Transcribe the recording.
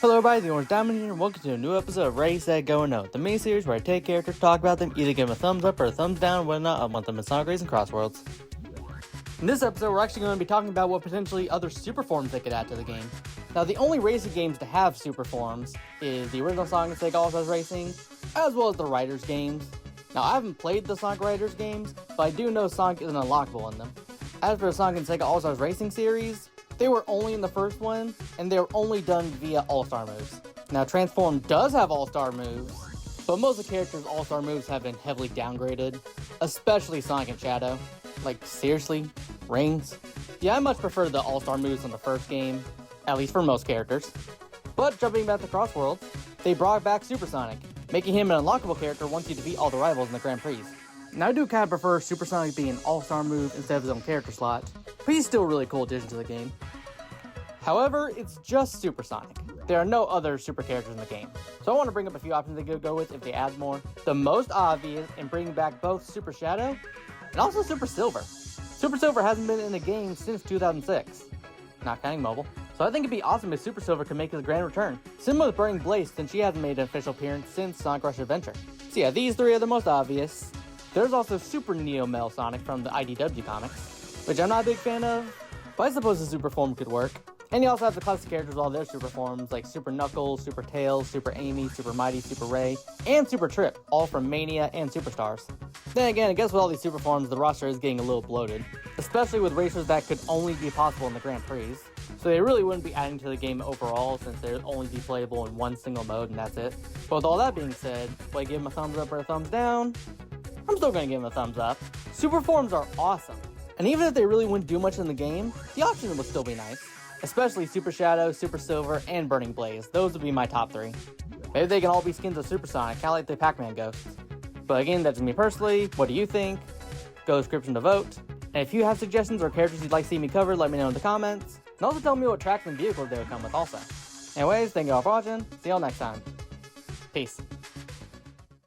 Hello everybody, the Orange Diamond here, and welcome to a new episode of Ready, Set, Go, and No, the mini-series where I take characters, talk about them, either give them a thumbs up or a thumbs down, whether or not I want them in Sonic Race and Crossworlds. In this episode, we're actually going to be talking about what potentially other super forms they could add to the game. Now, the only racing games to have super forms is the original Sonic and Sega All-Stars Racing, as well as the Riders games. Now, I haven't played the Sonic Riders games, but I do know Sonic isn't unlockable in them. As for the Sonic and Sega All-Stars Racing series, they were only in the first one, and they were only done via All-Star moves. Now, Transform does have All-Star moves, but most of the characters' All-Star moves have been heavily downgraded, especially Sonic and Shadow. Like, seriously? Rings? Yeah, I much prefer the All-Star moves from the first game, at least for most characters. But jumping back to Crossworlds, they brought back Super Sonic, making him an unlockable character once you defeat all the rivals in the Grand Prix. Now, I do kind of prefer Super Sonic being an All-Star move instead of his own character slot, but he's still a really cool addition to the game. However, it's just Super Sonic. There are no other super characters in the game. So I want to bring up a few options they could go with if they add more. The most obvious in bringing back both Super Shadow and also Super Silver. Super Silver hasn't been in the game since 2006, not counting mobile. So I think it'd be awesome if Super Silver could make his grand return. Similar with Burning Blaze, since she hasn't made an official appearance since Sonic Rush Adventure. So yeah, these three are the most obvious. There's also Super Neo Male Sonic from the IDW comics, which I'm not a big fan of, but I suppose the super form could work. And you also have the classic characters with all their super forms, like Super Knuckles, Super Tails, Super Amy, Super Mighty, Super Ray, and Super Trip, all from Mania and Superstars. Then again, I guess with all these super forms, the roster is getting a little bloated, especially with racers that could only be possible in the Grand Prix. So they really wouldn't be adding to the game overall, since they'd only be playable in one single mode and that's it. But with all that being said, will I give them a thumbs up or a thumbs down? I'm still going to give them a thumbs up. Super forms are awesome, and even if they really wouldn't do much in the game, the option would still be nice. Especially Super Shadow, Super Silver, and Burning Blaze. Those would be my top three. Maybe they can all be skins of Super Sonic, kind of like the Pac-Man ghosts. But again, that's me personally. What do you think? Go to the description to vote. And if you have suggestions or characters you'd like to see me cover, let me know in the comments. And also tell me what tracks and vehicles they would come with also. Anyways, thank you all for watching. See y'all next time. Peace.